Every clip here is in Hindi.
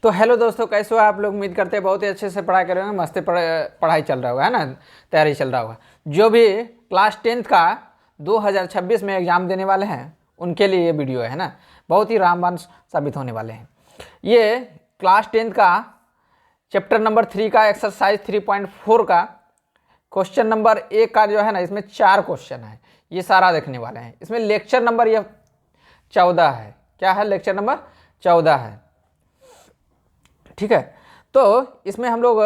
तो हेलो दोस्तों, कैसे हो आप लोग। उम्मीद करते हैं बहुत ही अच्छे से पढ़ाई कर रहे होंगे, मस्त पढ़ाई चल रहा होगा, है ना। तैयारी चल रहा होगा। जो भी क्लास 10th का 2026 में एग्ज़ाम देने वाले हैं उनके लिए ये वीडियो है ना, बहुत ही रामबाण साबित होने वाले हैं। ये क्लास 10th का चैप्टर नंबर 3 का एक्सरसाइज 3.4 का क्वेश्चन नंबर 1 का जो है ना, इसमें 4 क्वेश्चन है, ये सारा देखने वाले हैं। इसमें लेक्चर नंबर यह 14 है। क्या है? लेक्चर नंबर 14 है। ठीक है, तो इसमें हम लोग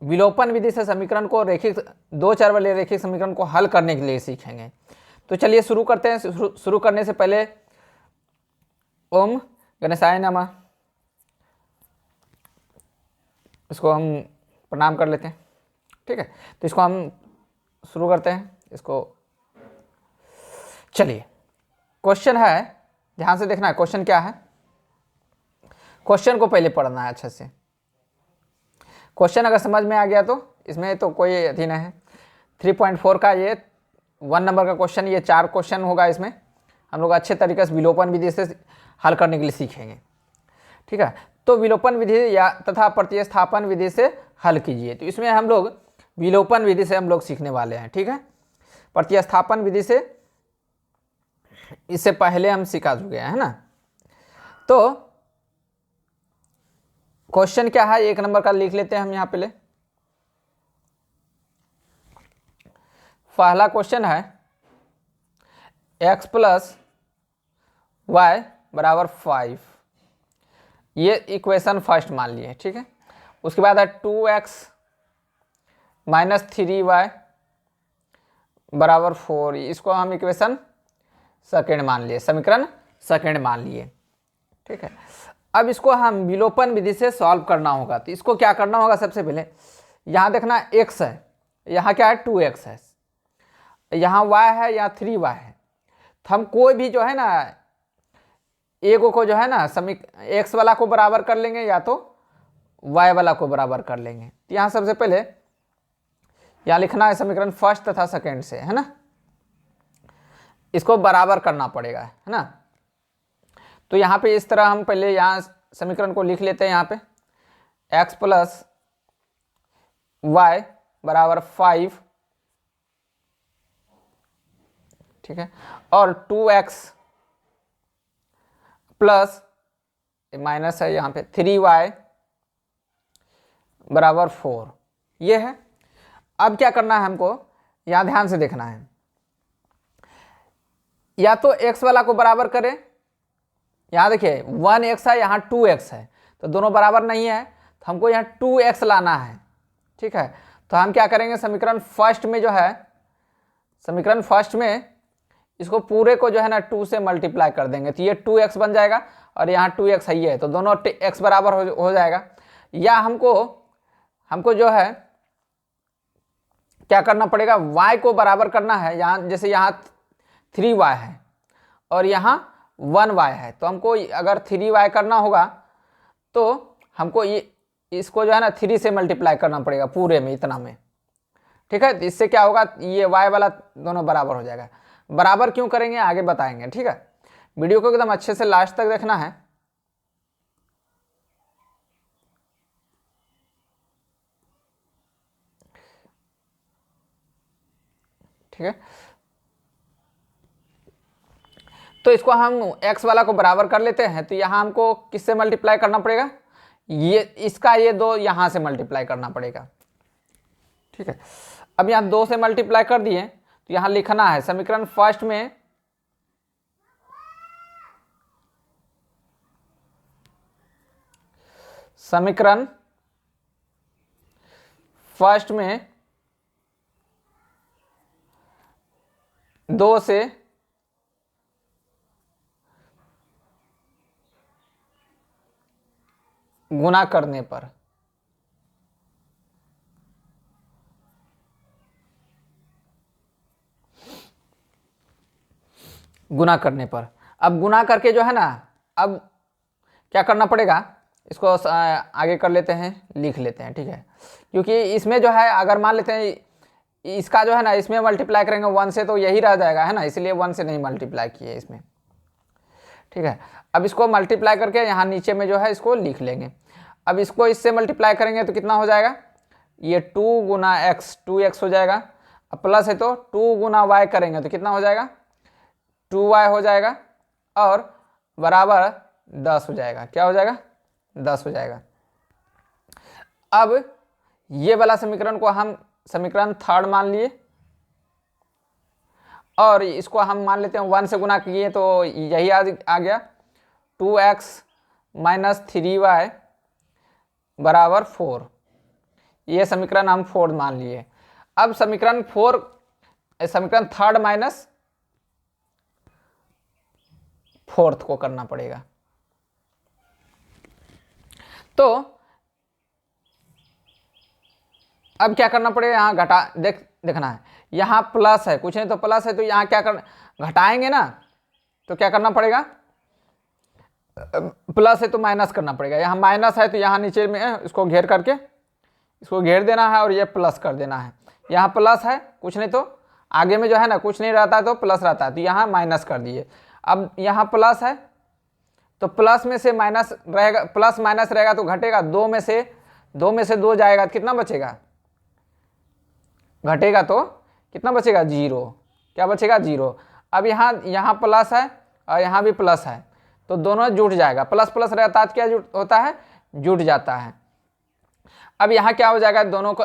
विलोपन विधि से समीकरण को रेखिक 2 चर वाले रेखिक समीकरण को हल करने के लिए सीखेंगे। तो चलिए शुरू करते हैं। शुरू करने से पहले ओम गणेशाय नमः, इसको हम प्रणाम कर लेते हैं। ठीक है, तो इसको हम शुरू करते हैं इसको। चलिए, क्वेश्चन है, ध्यान से देखना है क्वेश्चन क्या है। क्वेश्चन को पहले पढ़ना है अच्छे से। क्वेश्चन अगर समझ में आ गया तो इसमें तो कोई अथी नहीं है। 3.4 का ये 1 नंबर का क्वेश्चन, ये 4 क्वेश्चन होगा। इसमें हम लोग अच्छे तरीके से विलोपन विधि से हल करने के लिए सीखेंगे। ठीक है, तो विलोपन विधि या तथा प्रतिस्थापन विधि से हल कीजिए। तो इसमें हम लोग विलोपन विधि से हम लोग सीखने वाले हैं। ठीक है, प्रतिस्थापन विधि से इससे पहले हम सिखा चुके हैं, है ना। तो क्वेश्चन क्या है, 1 नंबर का लिख लेते हैं हम यहाँ पहले। पहला क्वेश्चन है x + y = 5। ये इक्वेशन फर्स्ट मान लिए। ठीक है, उसके बाद है 2x - 3y = 4। इसको हम इक्वेशन सेकेंड मान लिए, समीकरण सेकेंड मान लिए। ठीक है, अब इसको हम विलोपन विधि से सॉल्व करना होगा। तो इसको क्या करना होगा, सबसे पहले यहाँ देखना x है, यहाँ क्या है 2x है, यहाँ y है, यहाँ 3y है। तो हम कोई भी जो है ना एगो को जो है ना x वाला को बराबर कर लेंगे या तो y वाला को बराबर कर लेंगे। तो यहाँ सबसे पहले यहाँ लिखना है समीकरण फर्स्ट तथा सेकेंड से, है ना। इसको बराबर करना पड़ेगा, है ना। तो यहाँ पे इस तरह हम पहले यहाँ समीकरण को लिख लेते हैं। यहाँ पे x + y = 5। ठीक है, और 2x प्लस माइनस है यहाँ पे 3y = 4, ये है। अब क्या करना है हमको, यहाँ ध्यान से देखना है। या तो x वाला को बराबर करें, यहाँ देखिए 1x है, यहाँ 2x है, तो दोनों बराबर नहीं है, तो हमको यहाँ 2x लाना है। ठीक है, तो हम क्या करेंगे, समीकरण फर्स्ट में जो है, समीकरण फर्स्ट में इसको पूरे को जो है ना 2 से मल्टीप्लाई कर देंगे, तो ये 2x बन जाएगा और यहाँ 2x है, ये तो दोनों x बराबर हो जाएगा। या हमको जो है क्या करना पड़ेगा, y को बराबर करना है। यहाँ जैसे यहाँ 3y है और यहाँ 1y है, तो हमको अगर 3y करना होगा तो हमको इसको जो है ना 3 से मल्टीप्लाई करना पड़ेगा पूरे में, इतना में। ठीक है, तो इससे क्या होगा, ये y वाला दोनों बराबर हो जाएगा। बराबर क्यों करेंगे आगे बताएंगे। ठीक है, वीडियो को एकदम अच्छे से लास्ट तक देखना है। ठीक है, तो इसको हम x वाला को बराबर कर लेते हैं। तो यहाँ हमको किससे मल्टीप्लाई करना पड़ेगा, ये इसका ये 2 यहाँ से मल्टीप्लाई करना पड़ेगा। ठीक है, अब यहाँ 2 से मल्टीप्लाई कर दिए, तो यहाँ लिखना है समीकरण फर्स्ट में समीकरण फर्स्ट में 2 से गुना करने पर अब गुना करके जो है ना, अब क्या करना पड़ेगा, इसको आगे कर लेते हैं, लिख लेते हैं। ठीक है, क्योंकि इसमें जो है अगर मान लेते हैं इसका जो है ना इसमें मल्टीप्लाई करेंगे 1 से तो यही रह जाएगा, है ना, इसलिए 1 से नहीं मल्टीप्लाई किए इसमें। ठीक है, अब इसको मल्टीप्लाई करके यहाँ नीचे में जो है इसको लिख लेंगे। अब इसको इससे मल्टीप्लाई करेंगे तो कितना हो जाएगा, ये 2 गुना एक्स 2x हो जाएगा। अब प्लस है तो 2 गुना वाई करेंगे तो कितना हो जाएगा, 2y हो जाएगा और बराबर 10 हो जाएगा। क्या हो जाएगा, 10 हो जाएगा। अब ये वाला समीकरण को हम समीकरण थर्ड मान लिए और इसको हम मान लेते हैं 1 से गुना किए तो यही आ गया 2x माइनस 3y बराबर 4। ये समीकरण हम 4 मान लिए। अब समीकरण थर्ड माइनस फोर्थ को करना पड़ेगा। तो अब क्या करना पड़ेगा, यहाँ देखना है, यहाँ प्लस है, कुछ नहीं तो प्लस है, तो यहाँ क्या करना, घटाएंगे ना, तो क्या करना पड़ेगा, प्लस है तो माइनस करना पड़ेगा। यहाँ माइनस है तो यहाँ नीचे में इसको घेर करके इसको घेर देना है और ये प्लस कर देना है। यहाँ प्लस है, कुछ नहीं तो आगे में जो है ना कुछ नहीं रहता है तो प्लस रहता है, तो यहाँ माइनस कर दिए। अब यहाँ प्लस है तो प्लस में से माइनस रहेगा, प्लस माइनस रहेगा तो घटेगा, दो में से दो जाएगा तो कितना बचेगा, घटेगा तो कितना बचेगा, 0। क्या बचेगा, 0। अब यहाँ प्लस है और यहाँ भी प्लस है तो दोनों जुट जाएगा, प्लस प्लस रहता है तो क्या होता है, जुट जाता है। अब यहाँ क्या हो जाएगा, दोनों को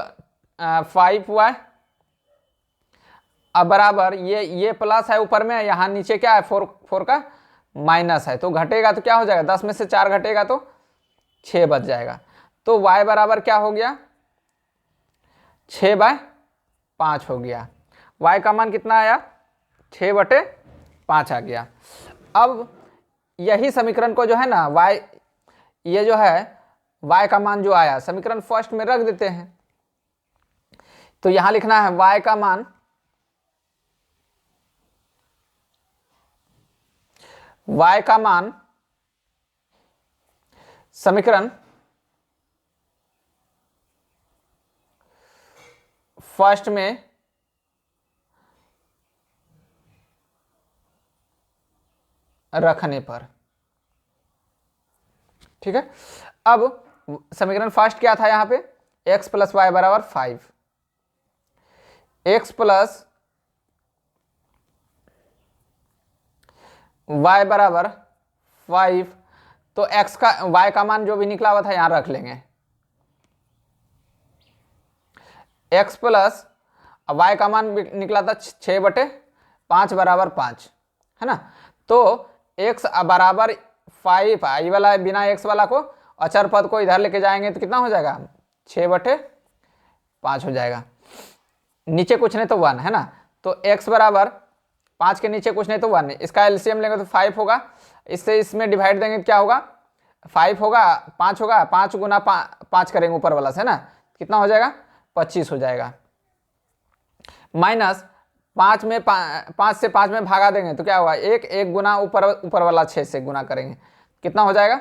5y अब बराबर ये प्लस है ऊपर में, यहाँ नीचे क्या है 4 का माइनस है, तो घटेगा तो क्या हो जाएगा, 10 में से 4 घटेगा तो 6 बच जाएगा। तो y बराबर क्या हो गया, 6/5 हो गया। y का मान कितना आया, 6/5 आ गया। अब यही समीकरण को जो है ना y, ये जो है y का मान जो आया समीकरण फर्स्ट में रख देते हैं। तो यहां लिखना है y का मान समीकरण फर्स्ट में रखने पर, ठीक है। अब समीकरण फर्स्ट क्या था, यहां पे x प्लस वाई बराबर 5, x प्लस y बराबर 5, तो y का मान जो भी निकला हुआ था यहां रख लेंगे, x प्लस y का मान निकला था 6/5 बराबर 5, है ना। तो x बराबर 5, ये वाला बिना x वाला को अचर पद को इधर लेके जाएंगे तो कितना हो जाएगा, 6/5 हो जाएगा। नीचे कुछ नहीं तो 1 है ना, तो x बराबर 5 के नीचे कुछ नहीं तो 1, इसका एलसीएम लेंगे तो 5 होगा, इससे इसमें डिवाइड देंगे तो क्या होगा, 5 होगा, 5 होगा, 5 गुना 5 करेंगे ऊपर वाला से, है ना, कितना हो जाएगा, 25 हो जाएगा। माइनस 5 से 5 में भागा देंगे तो क्या होगा, 1 गुना ऊपर वाला 6 से गुना करेंगे कितना हो जाएगा,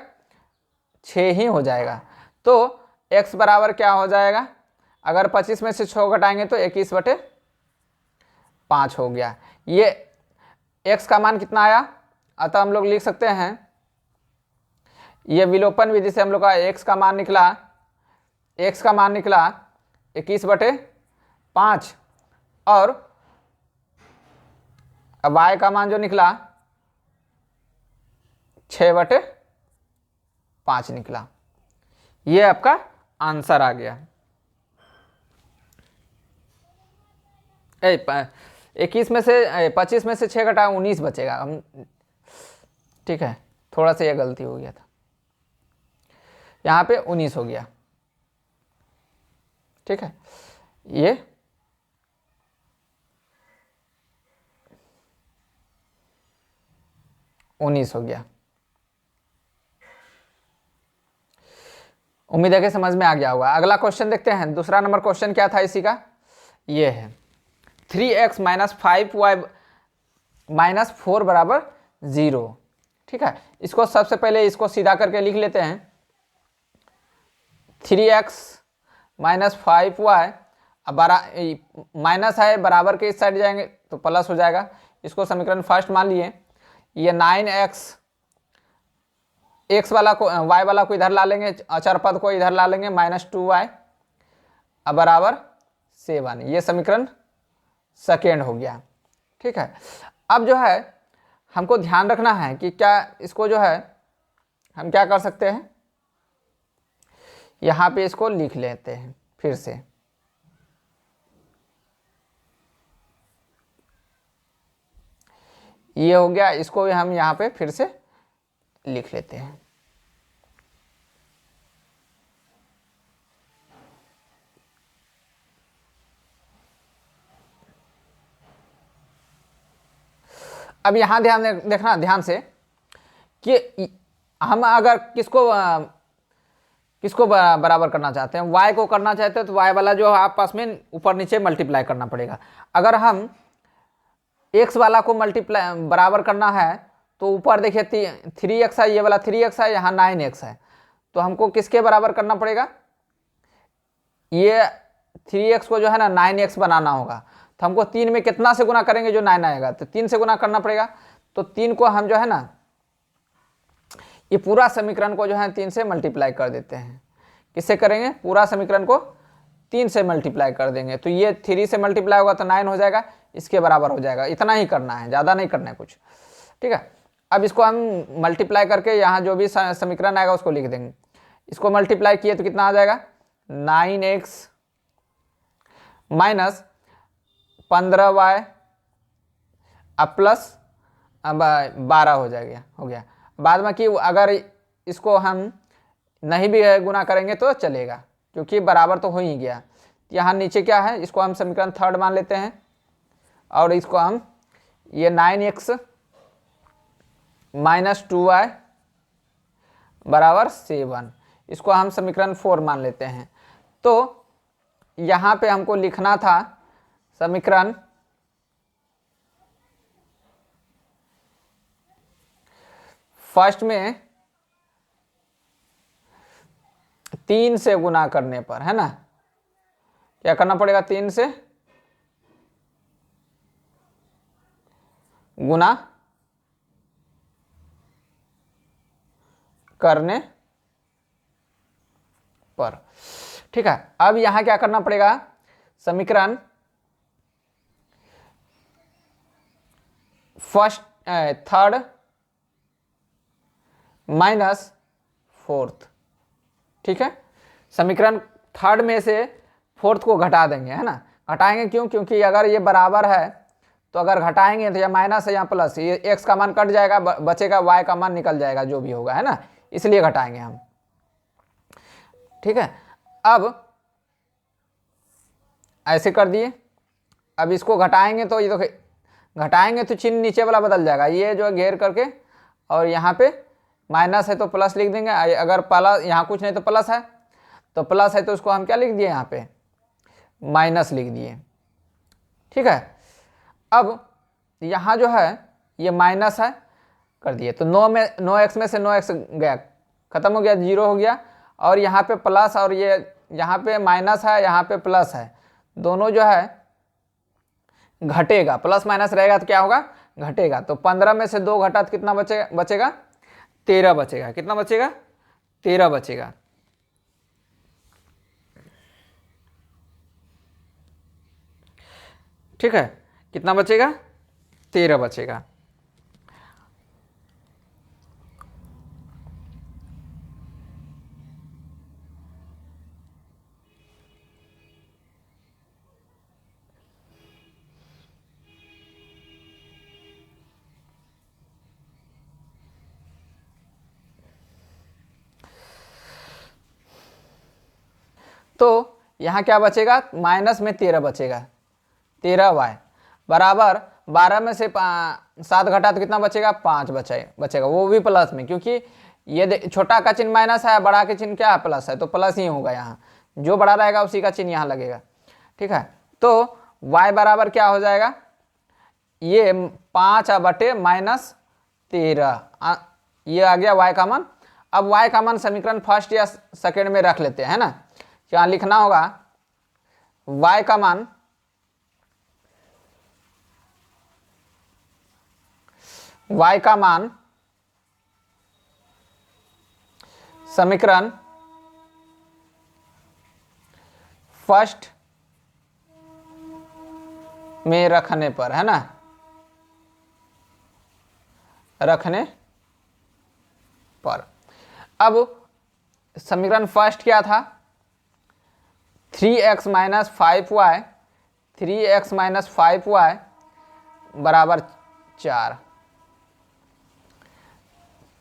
6 ही हो जाएगा। तो x बराबर क्या हो जाएगा, अगर 25 में से 6 घटाएंगे तो 21/5 हो गया। ये x का मान कितना आया, अतः हम लोग लिख सकते हैं, ये विलोपन विधि से हम लोग का x का मान निकला 21/5 और y का मान जो निकला 6/5 निकला। ये आपका आंसर आ गया। 21 में से 25 में से 6 घटा 19 बचेगा, हम ठीक है, थोड़ा सा ये गलती हो गया था, यहाँ पे 19 हो गया, ठीक है, ये उन्नीस हो गया। उम्मीद है कि समझ में आ गया होगा। अगला क्वेश्चन देखते हैं, दूसरा नंबर क्वेश्चन क्या था इसी का, ये है 3x माइनस 5y माइनस 4 बराबर 0, ठीक है। इसको सबसे पहले इसको सीधा करके लिख लेते हैं, 3x माइनस 5y, अब माइनस है बराबर के इस साइड जाएंगे तो प्लस हो जाएगा, इसको समीकरण फर्स्ट मान लिए। ये 9x एक्स वाला को वाई वाला को इधर ला लेंगे, अचर पद को इधर ला लेंगे, -2y अब बराबर 7। ये समीकरण सेकेंड हो गया। ठीक है, अब जो है हमको ध्यान रखना है कि क्या इसको जो है हम क्या कर सकते हैं, यहाँ पे इसको लिख लेते हैं फिर से। ये हो गया, इसको भी हम यहाँ पे फिर से लिख लेते हैं। अब यहाँ देखना ध्यान से कि हम अगर किसको बराबर करना चाहते हैं, y को करना चाहते हैं तो y वाला जो आपस में ऊपर नीचे मल्टीप्लाई करना पड़ेगा। अगर हम x वाला को मल्टीप्लाई बराबर करना है तो ऊपर देखिए 3x है, ये वाला 3x है, यहाँ 9x है, तो हमको किसके बराबर करना पड़ेगा, ये 3x को जो है ना 9x बनाना होगा। तो हमको 3 में कितना से गुना करेंगे जो 9 आएगा, तो 3 से गुना करना पड़ेगा। तो 3 को हम जो है ना ये पूरा समीकरण को जो है 3 से मल्टीप्लाई कर देते हैं। किससे करेंगे, पूरा समीकरण को 3 से मल्टीप्लाई कर देंगे, तो ये 3 से मल्टीप्लाई होगा तो 9 हो जाएगा, इसके बराबर हो जाएगा। इतना ही करना है, ज़्यादा नहीं करना है कुछ। ठीक है, अब इसको हम मल्टीप्लाई करके यहाँ जो भी समीकरण आएगा उसको लिख देंगे। इसको मल्टीप्लाई किए तो कितना आ जाएगा, 9x माइनस 15y अब प्लस 12 हो गया। बाद में कि अगर इसको हम नहीं भी गुना करेंगे तो चलेगा, क्योंकि बराबर तो हो ही गया। यहाँ नीचे क्या है, इसको हम समीकरण थर्ड मान लेते हैं और इसको हम ये 9x माइनस 2y बराबर 7, इसको हम समीकरण 4 मान लेते हैं। तो यहाँ पे हमको लिखना था समीकरण फर्स्ट में 3 से गुना करने पर, है ना, क्या करना पड़ेगा, 3 से गुना करने पर। ठीक है, अब यहां क्या करना पड़ेगा, समीकरण थर्ड माइनस फोर्थ। ठीक है, समीकरण थर्ड में से फोर्थ को घटा देंगे, है ना। घटाएंगे क्यों, क्योंकि अगर ये बराबर है तो अगर घटाएंगे तो या माइनस है या प्लस, ये x का मान कट जाएगा, बचेगा y का मान निकल जाएगा, जो भी होगा, है ना, इसलिए घटाएंगे हम। ठीक है, अब ऐसे कर दिए। अब इसको घटाएंगे तो ये तो घटाएंगे तो चिन्ह नीचे वाला बदल जाएगा, ये जो घेर करके, और यहाँ पे माइनस है तो प्लस लिख देंगे। अगर प्लस यहाँ कुछ नहीं तो प्लस है, तो प्लस है तो उसको हम क्या लिख दिए, यहाँ पे माइनस लिख दिए। ठीक है, अब यहाँ जो है ये माइनस है कर दिए, तो 9x में से 9x गया, खत्म हो गया, 0 हो गया। और यहाँ पे प्लस, और ये यहाँ पे माइनस है, यहाँ पे प्लस है, दोनों जो है घटेगा, प्लस माइनस रहेगा तो क्या होगा, घटेगा। तो 15 में से 2 घटा तो कितना बचेगा 13 बचेगा। कितना बचेगा, 13 बचेगा। ठीक है, कितना बचेगा, 13 बचेगा। तो यहाँ क्या बचेगा, माइनस में 13 बचेगा, 13y बराबर 12 में से 7 घटा तो कितना बचेगा, 5 बचेगा, वो भी प्लस में, क्योंकि ये छोटा का चिन्ह माइनस है, बड़ा के चिन्ह क्या है, प्लस है, तो प्लस ही होगा, यहाँ जो बड़ा रहेगा उसी का चिन्ह यहाँ लगेगा। ठीक है, तो y बराबर क्या हो जाएगा, ये 5/- -13, ये आ गया y का मान। अब y का मान समीकरण फर्स्ट या सेकेंड में रख लेते हैं, है ना। क्या लिखना होगा, y का मान समीकरण फर्स्ट में रखने पर, है ना, रखने पर। अब समीकरण फर्स्ट क्या था, 3x minus 5y, 3x minus 5y बराबर 4,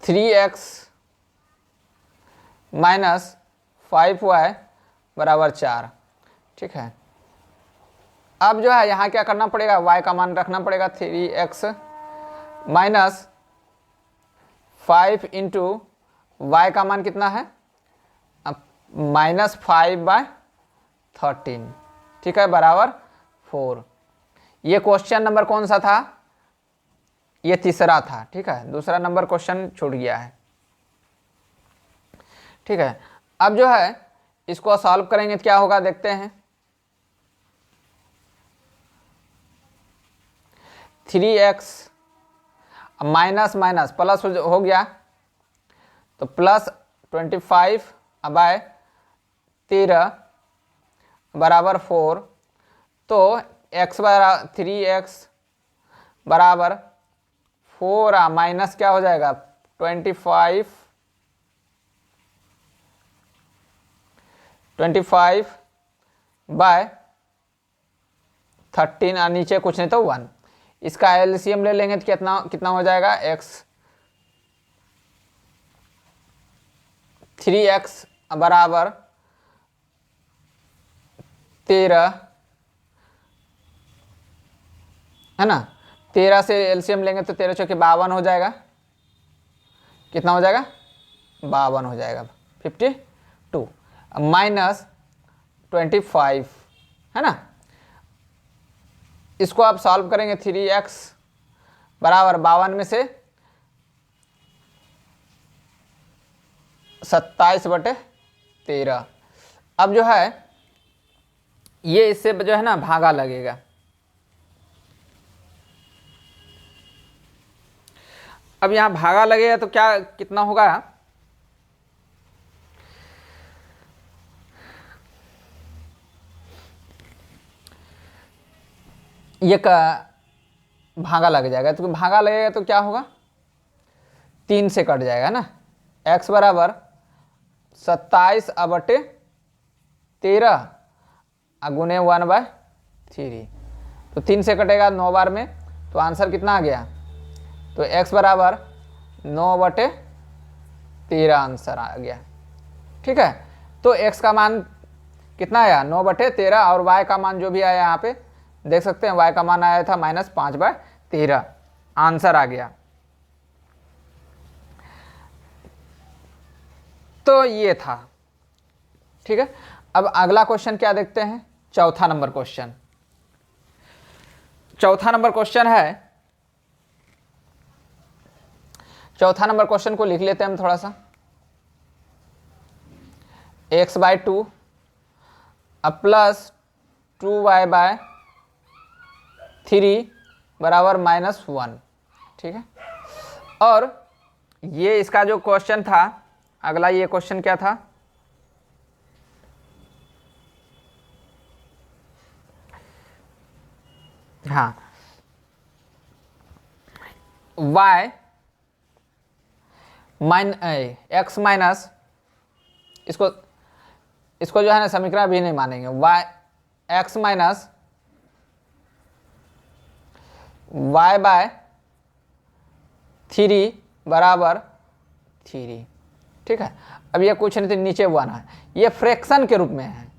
3x माइनस 5y बराबर 4। ठीक है, अब जो है यहाँ क्या करना पड़ेगा, y का मान रखना पड़ेगा, 3x माइनस 5 इंटू वाई का मान कितना है, -5/13। ठीक है, बराबर 4। ये क्वेश्चन नंबर कौन सा था, ये तीसरा था। ठीक है, दूसरा नंबर क्वेश्चन छूट गया है। ठीक है, अब जो है इसको सॉल्व करेंगे तो क्या होगा देखते हैं। 3x माइनस माइनस प्लस हो गया, तो प्लस 25/13 बराबर 4। तो x बराबर 3x बराबर 4 माइनस क्या हो जाएगा 25/13 और नीचे कुछ नहीं तो 1। इसका एलसीएम ले लेंगे तो कितना कितना हो जाएगा, x 3x बराबर 13, है ना, 13 से एलसीएम लेंगे तो 13 चौके 52 हो जाएगा। कितना हो जाएगा, 52 हो जाएगा, 52 माइनस 25, है ना। इसको आप सॉल्व करेंगे, 3x बराबर 52 में से 27/13। अब जो है ये इससे जो है ना भागा लगेगा। अब यहाँ भागा लगेगा तो क्या कितना होगा, ये का भागा लग जाएगा, तो भागा लगेगा तो क्या होगा, 3 से कट जाएगा ना। x बराबर 27/13 गुने 1/3, तो 3 से कटेगा 9 बार में, तो आंसर कितना आ गया, तो x बराबर 9/13 आंसर आ गया। ठीक है, तो x का मान कितना आया 9/13 और y का मान जो भी आया यहाँ पे देख सकते हैं, y का मान आया था -5/13, आंसर आ गया। तो ये था। ठीक है, अब अगला क्वेश्चन क्या देखते हैं, चौथा नंबर क्वेश्चन। चौथा नंबर क्वेश्चन है, चौथा नंबर क्वेश्चन को लिख लेते हैं हम थोड़ा सा। x/2 प्लस 2y/3 बराबर -1। ठीक है, और ये इसका जो क्वेश्चन था, अगला ये क्वेश्चन क्या था, हाँ, x माइनस, इसको जो है ना समीकरण भी नहीं मानेंगे, x माइनस y/3 बराबर 3। ठीक है, अब ये कुछ नहीं तो नीचे 1 है, ये फ्रैक्शन के रूप में है,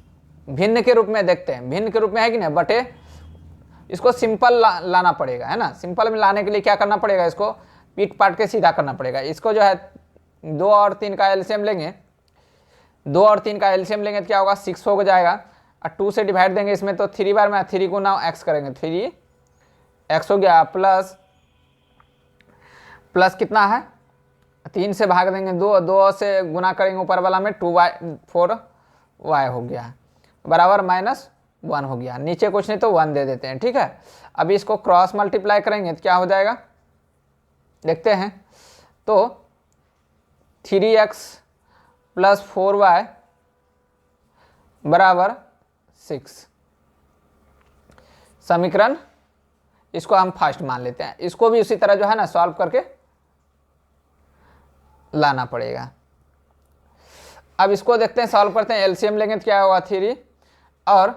भिन्न के रूप में देखते हैं, भिन्न के रूप में है कि नहीं, बटे इसको सिंपल लाना पड़ेगा, है ना। सिंपल में लाने के लिए क्या करना पड़ेगा, इसको पीट पाट के सीधा करना पड़ेगा। इसको जो है 2 और 3 का एलसीएम लेंगे, 2 और 3 का एलसीएम लेंगे तो क्या होगा, 6 हो जाएगा, और 2 से डिवाइड देंगे इसमें तो 3 बार में 3 को ना x करेंगे, 3x हो गया, प्लस कितना है, 3 से भाग देंगे 2, 2 से गुना करेंगे ऊपर वाला में 4y हो गया, बराबर -1 हो गया, नीचे कुछ नहीं तो 1 दे देते हैं। ठीक है, अभी इसको क्रॉस मल्टीप्लाई करेंगे तो क्या हो जाएगा देखते हैं, तो 3x प्लस 4y बराबर 6। समीकरण इसको हम फर्स्ट मान लेते हैं। इसको भी उसी तरह जो है ना सॉल्व करके लाना पड़ेगा। अब इसको देखते हैं, सॉल्व करते हैं। एलसीएम लेंगे तो क्या होगा 3 और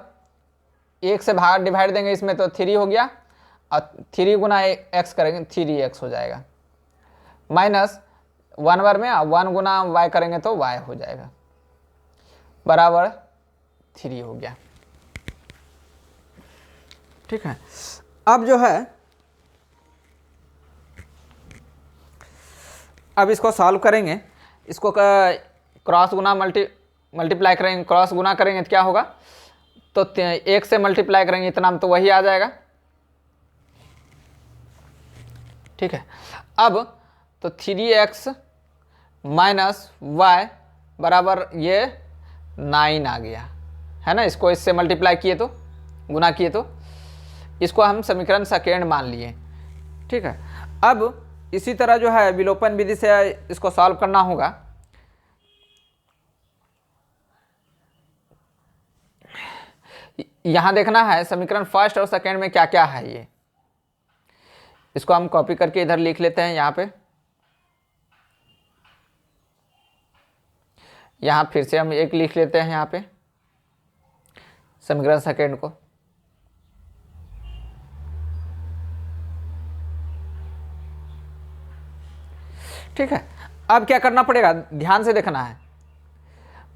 1 से भाग डिवाइड देंगे इसमें तो 3 हो गया, और 3 गुना x करेंगे 3x हो जाएगा, माइनस 1 बार में 1 गुना y करेंगे तो y हो जाएगा, बराबर 3 हो गया। ठीक है, अब जो है अब इसको सॉल्व करेंगे। इसको क्रॉस गुना मल्टीप्लाई करेंगे, क्रॉस गुना करेंगे तो क्या होगा, तो 1 से मल्टीप्लाई करेंगे इतना में तो वही आ जाएगा। ठीक है, अब तो 3x माइनस y बराबर ये 9 आ गया है ना। इसको इससे मल्टीप्लाई किए तो, गुना किए तो, इसको हम समीकरण सेकेंड मान लिए। ठीक है, अब इसी तरह जो है विलोपन विधि से इसको सॉल्व करना होगा। यहां देखना है समीकरण फर्स्ट और सेकेंड में क्या क्या है। ये इसको हम कॉपी करके इधर लिख लेते हैं। यहाँ फिर से हम एक लिख लेते हैं यहाँ पे समीकरण सेकेंड को। ठीक है, अब क्या करना पड़ेगा, ध्यान से देखना है।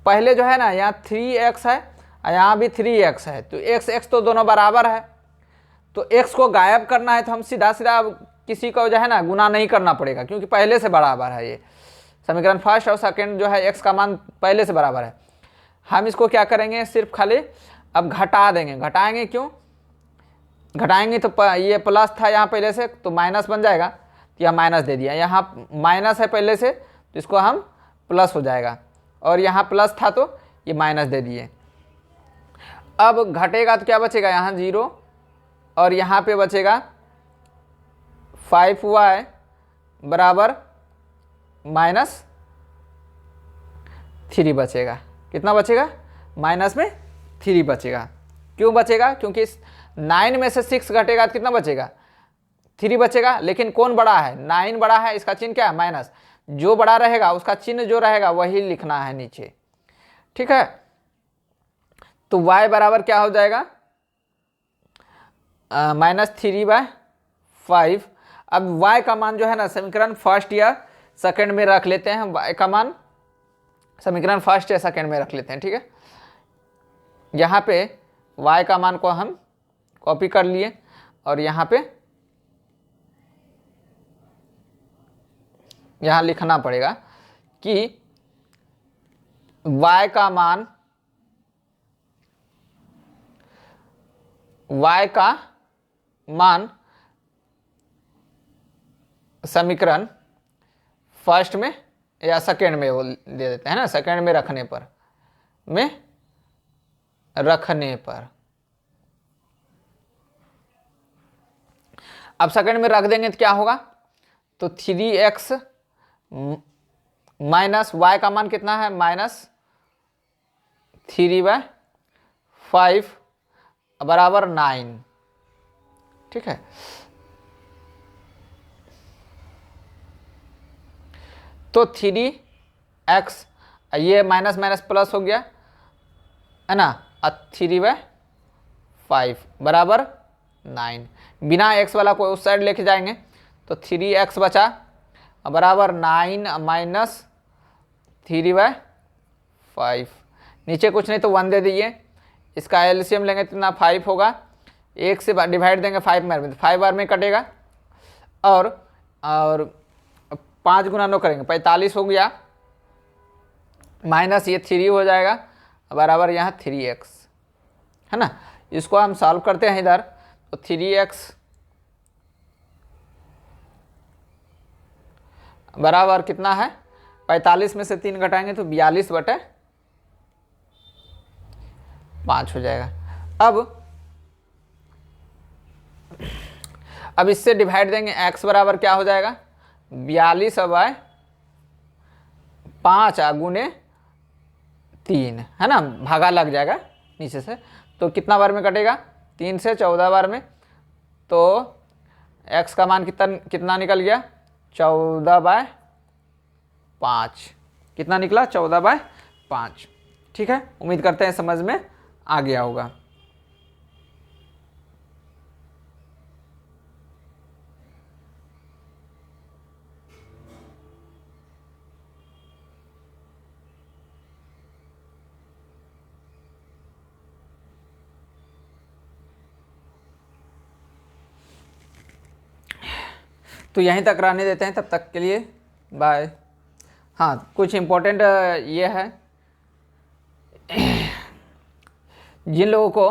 पहले जो है ना यहाँ 3x है और यहाँ भी 3x है, तो x तो दोनों बराबर है, तो x को गायब करना है तो हम सीधा सीधा किसी को जो है ना गुना नहीं करना पड़ेगा, क्योंकि पहले से बराबर है। ये समीकरण फर्स्ट और सेकंड जो है x का मान पहले से बराबर है। हम इसको क्या करेंगे, सिर्फ खाली अब घटा देंगे। घटाएंगे क्यों, घटाएंगे तो ये प्लस था यहाँ पहले से तो माइनस बन जाएगा, तो यह माइनस दे दिया। यहाँ माइनस है पहले से तो इसको हम प्लस हो जाएगा, और यहाँ प्लस था तो ये माइनस दे दिए। अब घटेगा तो क्या बचेगा, यहाँ 0 और यहाँ पे बचेगा 5y बराबर माइनस 3 बचेगा। कितना बचेगा, माइनस में 3 बचेगा। क्यों बचेगा, क्योंकि 9 में से 6 घटेगा तो कितना बचेगा, 3 बचेगा। लेकिन कौन बड़ा है, 9 बड़ा है, इसका चिन्ह क्या है, माइनस। जो बड़ा रहेगा उसका चिन्ह जो रहेगा वही लिखना है नीचे। ठीक है, तो y बराबर क्या हो जाएगा, -3/5। अब y का मान जो है ना समीकरण फर्स्ट या सेकंड में रख लेते हैं। y का मान समीकरण फर्स्ट या सेकंड में रख लेते हैं। ठीक है, यहाँ पे y का मान को हम कॉपी कर लिए और यहाँ पे यहाँ लिखना पड़ेगा कि y का मान समीकरण फर्स्ट में या सेकेंड में वो दे देते हैं ना, सेकेंड में रखने पर अब सेकेंड में रख देंगे तो क्या होगा, तो 3x माइनस y का मान कितना है, -3/5 बराबर 9। ठीक है, तो 3x ये माइनस माइनस प्लस हो गया है ना, 3/5 बराबर 9। बिना x वाला को उस साइड लेके जाएंगे तो 3x बचा बराबर 9 माइनस 3/5। नीचे कुछ नहीं तो 1 दे दीजिए। इसका एलसीएम लेंगे तो ना 5 होगा, 1 से डिवाइड देंगे 5 बार में तो 5 बार में कटेगा, और 5 गुना 9 करेंगे 45 हो गया, माइनस ये 3 हो जाएगा बराबर यहाँ 3x है ना। इसको हम सॉल्व करते हैं इधर, तो 3x बराबर कितना है, 45 में से 3 घटाएंगे तो 42/5 हो जाएगा। अब इससे डिवाइड देंगे, x बराबर क्या हो जाएगा, 42/5 गुने 3 है ना, भागा लग जाएगा नीचे से, तो कितना बार में कटेगा, 3 से 14 बार में। तो x का मान कितना कितना निकल गया, 14/5। कितना निकला, 14/5। ठीक है, उम्मीद करते हैं समझ में आ गया होगा। तो यहीं तक रहने देते हैं, तब तक के लिए बाय। हाँ, कुछ इम्पोर्टेंट ये है, जिन लोगों को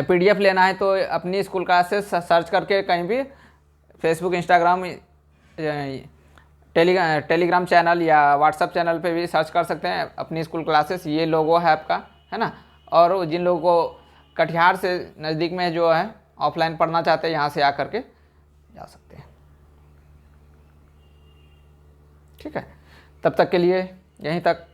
PDF लेना है तो अपनी स्कूल क्लासेस सर्च करके कहीं भी फेसबुक, इंस्टाग्राम, टेलीग्राम चैनल या व्हाट्सएप चैनल पे भी सर्च कर सकते हैं अपनी स्कूल क्लासेस। ये लोगो है आपका, है ना। और जिन लोगों को कटिहार से नज़दीक में जो है ऑफलाइन पढ़ना चाहते हैं, यहाँ से आकर के जा सकते हैं। ठीक है, तब तक के लिए यहीं तक